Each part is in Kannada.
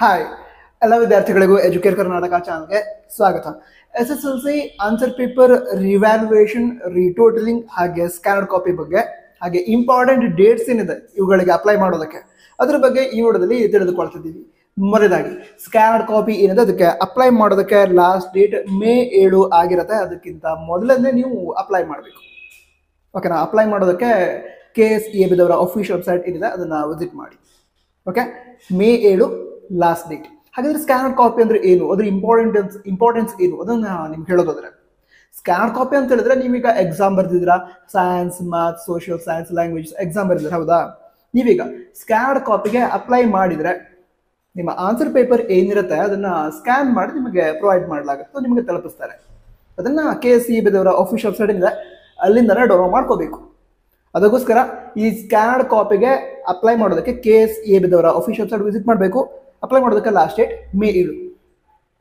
ಹಾಯ್ ಎಲ್ಲ ವಿದ್ಯಾರ್ಥಿಗಳಿಗೂ ಎಜುಕೇರ್ ಕರ್ನಾಟಕ ಚಾನಲ್ಗೆ ಸ್ವಾಗತ. SSLC answer paper revaluation, retotalling ಹಾಗೆ ಸ್ಕ್ಯಾನರ್ಡ್ ಕಾಪಿ ಬಗ್ಗೆ ಹಾಗೆ ಇಂಪಾರ್ಟೆಂಟ್ ಡೇಟ್ಸ್ ಏನಿದೆ ಇವುಗಳಿಗೆ ಅಪ್ಲೈ ಮಾಡೋದಕ್ಕೆ ಅದ್ರ ಬಗ್ಗೆ ಈ ವಿಡಿಯೋದಲ್ಲಿ ತಿಳಿದುಕೊಳ್ತಿದ್ದೀವಿ. ಮೊದಲಾಗಿ ಸ್ಕ್ಯಾನರ್ಡ್ ಕಾಪಿ ಏನಿದೆ ಅದಕ್ಕೆ ಅಪ್ಲೈ ಮಾಡೋದಕ್ಕೆ ಲಾಸ್ಟ್ ಡೇಟ್ ಮೇ 7 ಆಗಿರುತ್ತೆ. ಅದಕ್ಕಿಂತ ಮೊದಲನೇ ನೀವು ಅಪ್ಲೈ ಮಾಡಬೇಕು. ಓಕೆನಾ? ಅಪ್ಲೈ ಮಾಡೋದಕ್ಕೆ KSEAB ಅಫಿಷಿಯಲ್ ವೆಬ್ಸೈಟ್ ಏನಿದೆ ಅದನ್ನು ವಿಸಿಟ್ ಮಾಡಿ. Okay, May 7 last date. ಹಾಗಾದ್ರೆ ಸ್ಕ್ಯಾನರ್ಡ್ ಕಾಪಿ ಅಂದ್ರೆ ಏನು, ಅದ್ರ ಇಂಪಾರ್ಟೆನ್ಸ್ ಏನು ಅದನ್ನ ನಿಮ್ಗೆ ಹೇಳೋದಾದ್ರೆ, ಸ್ಕ್ಯಾನರ್ಡ್ ಕಾಪಿ ಅಂತ ಹೇಳಿದ್ರೆ ನೀವೀಗ ಎಕ್ಸಾಮ್ ಬರ್ದಿದ್ದೀರಾ, science, maths, social science, language exam ಬರ್ದಿದ್ದೀರಾ, ಹೌದಾ? ನೀವೀಗ ಸ್ಕ್ಯಾನರ್ಡ್ ಕಾಪಿಗೆ ಅಪ್ಲೈ ಮಾಡಿದ್ರೆ ನಿಮ್ಮ ಆನ್ಸರ್ ಪೇಪರ್ ಏನಿರುತ್ತೆ ಅದನ್ನ ಸ್ಕ್ಯಾನ್ ಮಾಡಿ ನಿಮಗೆ ಪ್ರೊವೈಡ್ ಮಾಡಲಾಗುತ್ತೆ, ನಿಮಗೆ ತಲುಪಿಸ್ತಾರೆ. ಅದನ್ನ KSEAB ಅಫಿಷಿಯಲ್ ವೆಬ್ಸೈಟ್ ಏನಿದೆ ಅಲ್ಲಿಂದನೇ ಡೌನ್ಲೋಡ್ ಮಾಡ್ಕೋಬೇಕು. ಅದಕ್ಕೋಸ್ಕರ ಈ ಸ್ಕ್ಯಾನರ್ಡ್ ಕಾಪಿಗೆ ಅಪ್ಲೈ ಮಾಡೋದಕ್ಕೆ KSEAB ಅಫಿಷಿಯಲ್ ವೆಬ್ಸೈಟ್ ವಿಸಿಟ್ ಮಾಡಬೇಕು. ಅಪ್ಲೈ ಮಾಡೋದಕ್ಕೆ ಲಾಸ್ಟ್ ಡೇಟ್ ಮೇ 7.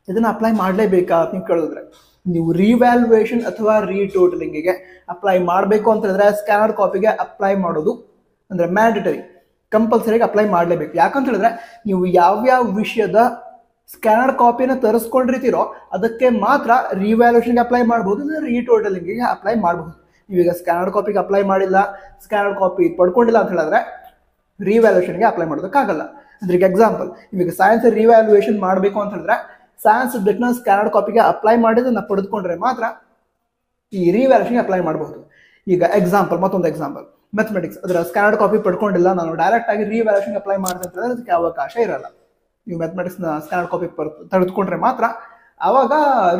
ಇದನ್ನು ಅಪ್ಲೈ ಮಾಡಲೇಬೇಕಾ ಅಂತ ನೀವು ಕೇಳಿದ್ರೆ, ನೀವು ರಿವ್ಯಾಲ್ಯೂಯೇಷನ್ ಅಥವಾ ರೀಟೋಟಲಿಂಗಿಗೆ ಅಪ್ಲೈ ಮಾಡಬೇಕು ಅಂತ ಹೇಳಿದ್ರೆ ಸ್ಕ್ಯಾನರ್ಡ್ ಕಾಪಿಗೆ ಅಪ್ಲೈ ಮಾಡೋದು ಅಂದರೆ ಮ್ಯಾಂಡೇಟರಿ, ಕಂಪಲ್ಸರಿಯಾಗಿ ಅಪ್ಲೈ ಮಾಡಲೇಬೇಕು. ಯಾಕಂತ ಹೇಳಿದ್ರೆ ನೀವು ಯಾವ್ಯಾವ ವಿಷಯದ ಸ್ಕ್ಯಾನರ್ಡ್ ಕಾಪಿನ ತರಿಸ್ಕೊಂಡಿರ್ತೀರೋ ಅದಕ್ಕೆ ಮಾತ್ರ ರಿವ್ಯಾಲ್ಯೂಯೇಷನ್ಗೆ ಅಪ್ಲೈ ಮಾಡ್ಬೋದು, ಇಲ್ಲ ರೀಟೋಟಲಿಂಗಿಗೆ ಅಪ್ಲೈ ಮಾಡಬಹುದು. ನೀವೀಗ ಸ್ಕ್ಯಾನರ್ಡ್ ಕಾಪಿಗೆ ಅಪ್ಲೈ ಮಾಡಿಲ್ಲ, ಸ್ಕ್ಯಾನರ್ಡ್ ಕಾಪಿ ಪಡ್ಕೊಂಡಿಲ್ಲ ಅಂತ ಹೇಳಿದ್ರೆ ರಿವ್ಯಾಲ್ಯೂಯೇಷನ್ಗೆ ಅಪ್ಲೈ ಮಾಡೋದಕ್ಕಾಗಲ್ಲ. ಅಂದ್ರೆ ಎಕ್ಸಾಂಪಲ್, ನಿಮಗೆ ಸೈನ್ಸ್ ರಿವ್ಯಾಲ್ಯೂಯೇಷನ್ ಮಾಡಬೇಕು ಅಂತ ಹೇಳಿದ್ರೆ ಸೈನ್ಸ್ ಸಬ್ಜೆಕ್ಟ್ನ ಸ್ಕ್ಯಾನರ್ಡ್ ಕಾಪಿಗೆ ಅಪ್ಲೈ ಮಾಡಿದ್ದನ್ನು ಪಡೆದುಕೊಂಡ್ರೆ ಮಾತ್ರ ಈ ರಿವ್ಯಾಲ್ಯೂಯೇಷನ್ಗೆ ಅಪ್ಲೈ ಮಾಡಬಹುದು. ಈಗ ಮತ್ತೊಂದು ಎಕ್ಸಾಂಪಲ್, ಮ್ಯಾಥಮೆಟಿಕ್ಸ್ ಅದರ ಸ್ಕ್ಯಾನರ್ಡ್ ಕಾಪಿ ಪಡ್ಕೊಂಡಿಲ್ಲ, ನಾನು ಡೈರೆಕ್ಟ್ ಆಗಿ ರಿವ್ಯಾಲ್ಯೂಯೇಷನ್ಗೆ ಅಪ್ಲೈ ಮಾಡಿದೆ ಅಂತ ಹೇಳಿದ್ರೆ ಅದಕ್ಕೆ ಅವಕಾಶ ಇರಲ್ಲ. ನೀವು ಮ್ಯಾಥಮೆಟಿಕ್ಸ್ನ ಸ್ಕ್ಯಾನರ್ಡ್ ಕಾಪಿ ತೆಗೆದುಕೊಂಡ್ರೆ ಮಾತ್ರ ಆವಾಗ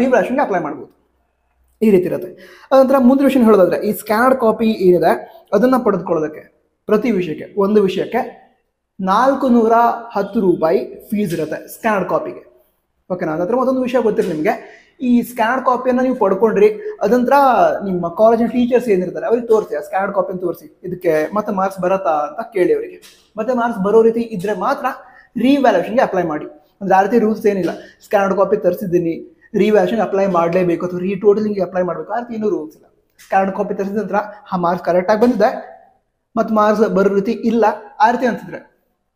ರಿವ್ಯಾಲ್ಯೂಯೇಷನ್ಗೆ ಅಪ್ಲೈ ಮಾಡ್ಬೋದು. ಈ ರೀತಿ ಇರುತ್ತೆ. ಅದಂತರ ಮುಂದಿನ ವಿಷಯ ಹೇಳೋದಾದ್ರೆ, ಈ ಸ್ಕ್ಯಾನರ್ಡ್ ಕಾಪಿ ಏನಿದೆ ಅದನ್ನು ಪಡೆದುಕೊಳ್ಳೋದಕ್ಕೆ ಪ್ರತಿ ವಿಷಯಕ್ಕೆ, ಒಂದು ವಿಷಯಕ್ಕೆ 410 ರೂಪಾಯಿ ಫೀಸ್ ಇರುತ್ತೆ ಸ್ಕ್ಯಾನರ್ಡ್ ಕಾಪಿಗೆ. ಓಕೆನಾ? ಅದಂತರ ಮತ್ತೊಂದು ವಿಷಯ ಗೊತ್ತಿರಲಿ ನಿಮಗೆ, ಈ ಸ್ಕ್ಯಾನರ್ಡ್ ಕಾಪಿಯನ್ನು ನೀವು ಪಡ್ಕೊಂಡ್ರಿ, ಅದಂತರ ನಿಮ್ಮ ಕಾಲೇಜಿನ ಟೀಚರ್ಸ್ ಏನಿರ್ತಾರೆ ಅವ್ರಿಗೆ ತೋರಿಸಿ, ಆ ಸ್ಕ್ಯಾನರ್ಡ್ ಕಾಪಿಯನ್ನು ತೋರಿಸಿ, ಇದಕ್ಕೆ ಮತ್ತೆ ಮಾರ್ಕ್ಸ್ ಬರುತ್ತಾ ಅಂತ ಕೇಳಿ ಅವರಿಗೆ. ಮತ್ತೆ ಮಾರ್ಕ್ಸ್ ಬರೋ ರೀತಿ ಇದ್ರೆ ಮಾತ್ರ ರಿವ್ಯಾಲ್ಯೂಯೇಷನ್ಗೆ ಅಪ್ಲೈ ಮಾಡಿ. ಅಂದ್ರೆ ಆ ರೀತಿ ರೂಲ್ಸ್ ಏನಿಲ್ಲ, ಸ್ಕ್ಯಾನರ್ಡ್ ಕಾಪಿ ತರಿಸಿದ್ದೀನಿ ರಿವ್ಯಾಲ್ಯೂಯೇಷನ್ ಅಪ್ಲೈ ಮಾಡಲೇಬೇಕು ಅಥವಾ ರೀಟೋಟಲಿಂಗ್ಗೆ ಅಪ್ಲೈ ಮಾಡಬೇಕು, ಆ ರೀತಿ ಏನೂ ರೂಲ್ಸ್ ಇಲ್ಲ. ಸ್ಕ್ಯಾನರ್ಡ್ ಕಾಪಿ ತರಿಸಿದ ನಂತರ ಆ ಮಾರ್ಕ್ಸ್ ಕರೆಕ್ಟಾಗಿ ಬಂದಿದೆ ಮತ್ತು ಮಾರ್ಕ್ಸ್ ಬರೋ ರೀತಿ ಇಲ್ಲ ಆ ರೀತಿ ಅಂತಿದ್ರೆ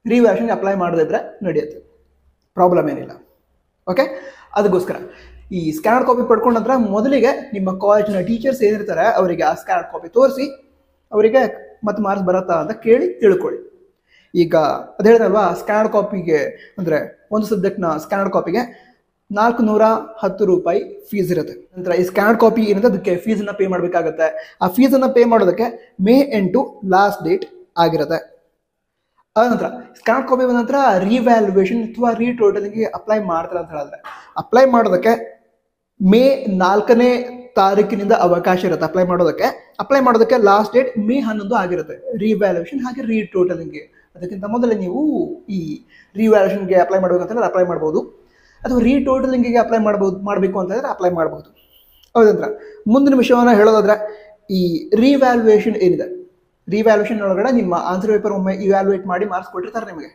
ರಿವ್ಯಾಲ್ಯೂಯೇಷನ್ಗೆ ಅಪ್ಲೈ ಮಾಡದಿದ್ರೆ ನಡೆಯುತ್ತೆ, ಪ್ರಾಬ್ಲಮ್ ಏನಿಲ್ಲ. ಓಕೆ, ಅದಕ್ಕೋಸ್ಕರ ಈ ಸ್ಕ್ಯಾನರ್ಡ್ ಕಾಪಿ ಪಡ್ಕೊಂಡ ನಂತರ ಮೊದಲಿಗೆ ನಿಮ್ಮ ಕಾಲೇಜಿನ ಟೀಚರ್ಸ್ ಏನಿರ್ತಾರೆ ಅವರಿಗೆ ಆ ಸ್ಕ್ಯಾನರ್ಡ್ ಕಾಪಿ ತೋರಿಸಿ ಅವರಿಗೆ ಮತ್ತೆ ಮಾರ್ಕ್ಸ್ ಬರುತ್ತಾ ಅಂತ ಕೇಳಿ ತಿಳ್ಕೊಳ್ಳಿ. ಈಗ ಅದು ಹೇಳಿದಲ್ವಾ, ಸ್ಕ್ಯಾನರ್ಡ್ ಕಾಪಿಗೆ ಅಂದರೆ ಒಂದು ಸಬ್ಜೆಕ್ಟ್ನ ಸ್ಕ್ಯಾನರ್ಡ್ ಕಾಪಿಗೆ 410 ರೂಪಾಯಿ ಫೀಸ್ ಇರುತ್ತೆ. ನಂತರ ಈ ಸ್ಕ್ಯಾನರ್ಡ್ ಕಾಪಿ ಏನಿದೆ ಅದಕ್ಕೆ ಫೀಸನ್ನು ಪೇ ಮಾಡಬೇಕಾಗತ್ತೆ. ಆ ಫೀಸನ್ನು ಪೇ ಮಾಡೋದಕ್ಕೆ ಮೇ 8 ಲಾಸ್ಟ್ ಡೇಟ್ ಆಗಿರುತ್ತೆ. ಅನಂತರ ಸ್ಕ್ಯಾನರ್ಡ್ ಕಾಪಿ ಬಂದ ನಂತರ ರಿವ್ಯಾಲ್ಯೂಯೇಷನ್ ಅಥವಾ ರೀಟೋಟಲಿಂಗ್ಗೆ ಅಪ್ಲೈ ಮಾಡ್ತಾರೆ ಅಂತ ಹೇಳಿದ್ರೆ, ಅಪ್ಲೈ ಮಾಡೋದಕ್ಕೆ ಮೇ 4ನೇ ತಾರೀಕಿನಿಂದ ಅವಕಾಶ ಇರುತ್ತೆ ಅಪ್ಲೈ ಮಾಡೋದಕ್ಕೆ ಲಾಸ್ಟ್ ಡೇಟ್ ಮೇ 11 ಆಗಿರುತ್ತೆ ರಿವ್ಯಾಲ್ಯೂಯೇಷನ್ ಹಾಗೆ ರೀಟೋಟಲಿಂಗ್ಗೆ. ಅದಕ್ಕಿಂತ ಮೊದಲೇ ನೀವು ಈ ರಿವ್ಯಾಲ್ಯೂಯೇಷನ್ಗೆ ಅಪ್ಲೈ ಮಾಡಬೇಕಂತಂದ್ರೆ ಅಪ್ಲೈ ಮಾಡ್ಬೋದು, ಅಥವಾ ರೀಟೋಟಲಿಂಗಿಗೆ ಅಪ್ಲೈ ಮಾಡಬೇಕು ಅಂತಂದ್ರೆ ಅಪ್ಲೈ ಮಾಡಬಹುದು. ಅದಂತರ ಮುಂದಿನ ವಿಷಯವನ್ನು ಹೇಳೋದಾದ್ರೆ, ಈ ರಿವ್ಯಾಲ್ಯೂಯೇಷನ್ ಏನಿದೆ, ರಿವ್ಯಾಲ್ಯೂಯೇಷನ್ ಒಳಗಡೆ ನಿಮ್ಮ ಆನ್ಸರ್ ಪೇಪರ್ ಒಮ್ಮೆ ಇವ್ಯಾಲ್ಯೂಯೇಟ್ ಮಾಡಿ ಮಾರ್ಕ್ಸ್ ಕೊಟ್ಟಿರ್ತಾರೆ ನಿಮಗೆ.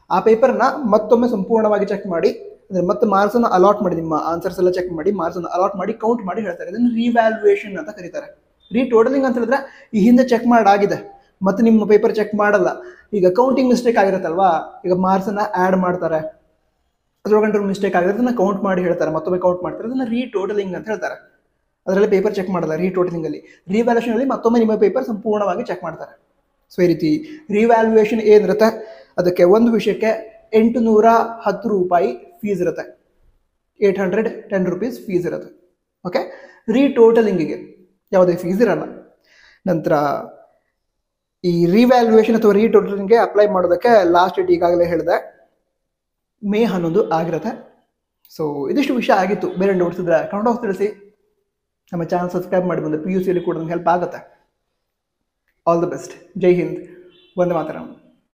ಆ ಪೇಪರ್ನ ಮತ್ತೊಮ್ಮೆ ಸಂಪೂರ್ಣವಾಗಿ ಚೆಕ್ ಮಾಡಿ, ಅಂದರೆ ಮತ್ತೆ ಮಾರ್ಕ್ಸನ್ನು ಅಲಾಟ್ ಮಾಡಿ, ನಿಮ್ಮ ಆನ್ಸರ್ಸ್ ಎಲ್ಲ ಚೆಕ್ ಮಾಡಿ ಮಾರ್ಕ್ಸನ್ನು ಅಲಾಟ್ ಮಾಡಿ ಕೌಂಟ್ ಮಾಡಿ ಹೇಳ್ತಾರೆ. ಇದನ್ನು ರಿವ್ಯಾಲ್ಯೂಯೇಷನ್ ಅಂತ ಕರೀತಾರೆ. ರೀಟೋಟಲಿಂಗ್ ಅಂತ ಹೇಳಿದ್ರೆ ಈ ಹಿಂದೆ ಚೆಕ್ ಮಾಡಾಗಿದೆ ಮತ್ತೆ ನಿಮ್ಮ ಪೇಪರ್ ಚೆಕ್ ಮಾಡಲ್ಲ. ಈಗ ಕೌಂಟಿಂಗ್ ಮಿಸ್ಟೇಕ್ ಆಗಿರುತ್ತಲ್ವಾ, ಈಗ ಮಾರ್ಕ್ಸನ್ನು ಆ್ಯಡ್ ಮಾಡ್ತಾರೆ, ಅದ್ರೊಳಗಂಟು ಮಿಸ್ಟೇಕ್ ಆಗಿದೆ, ಅದನ್ನ ಕೌಂಟ್ ಮಾಡಿ ಹೇಳ್ತಾರೆ, ಮತ್ತೊಮ್ಮೆ ಕೌಂಟ್ ಮಾಡ್ತಾರೆ, ಅದನ್ನ ರೀಟೋಟಲಿಂಗ್ ಅಂತ ಹೇಳ್ತಾರೆ. ಅದರಲ್ಲಿ ಪೇಪರ್ ಚೆಕ್ ಮಾಡಲ್ಲ ರೀಟೋಟಲಿಂಗಲ್ಲಿ. ರಿವ್ಯಾಲ್ಯೂಯೇಷನಲ್ಲಿ ಮತ್ತೊಮ್ಮೆ ನಿಮ್ಮ ಪೇಪರ್ ಸಂಪೂರ್ಣವಾಗಿ ಚೆಕ್ ಮಾಡ್ತಾರೆ. ಸೊ ಈ ರೀತಿ ರಿವ್ಯಾಲ್ಯೂಯೇಷನ್ ಏನಿರುತ್ತೆ ಅದಕ್ಕೆ ಒಂದು ವಿಷಯಕ್ಕೆ 810 ರೂಪಾಯಿ ಫೀಸ್ ಇರುತ್ತೆ, 810 ರೂಪೀಸ್ ಫೀಸ್ ಇರುತ್ತೆ. ಓಕೆ, ರೀಟೋಟಲಿಂಗಿಗೆ ಯಾವುದೇ ಫೀಸ್ ಇರಲ್ಲ. ನಂತರ ಈ ರಿವ್ಯಾಲ್ಯೂಯೇಷನ್ ಅಥವಾ ರೀಟೋಟಲಿಂಗ್ಗೆ ಅಪ್ಲೈ ಮಾಡೋದಕ್ಕೆ ಲಾಸ್ಟ್ ಡೇಟ್ ಈಗಾಗಲೇ ಹೇಳಿದೆ ಮೇ 11 ಆಗಿರುತ್ತೆ. ಸೊ ಇದಿಷ್ಟು ವಿಷಯ ಆಗಿತ್ತು. ಬೇರೆ ಡೌಟ್ಸ್ ಇದ್ರೆ ಕಮೆಂಟ್ ಬಾಕ್ಸ್ ತಿಳಿಸಿ. ನಮ್ಮ ಚಾನಲ್ ಸಬ್ಸ್ಕ್ರೈಬ್ ಮಾಡಿ, ಬಂದು PUCಯಲ್ಲಿ ಕೂಡ ನಮ್ಗೆ ಹೆಲ್ಪ್ ಆಗುತ್ತೆ. All the best. ಜೈ ಹಿಂದ್, ವಂದೇ ಮಾತರಂ.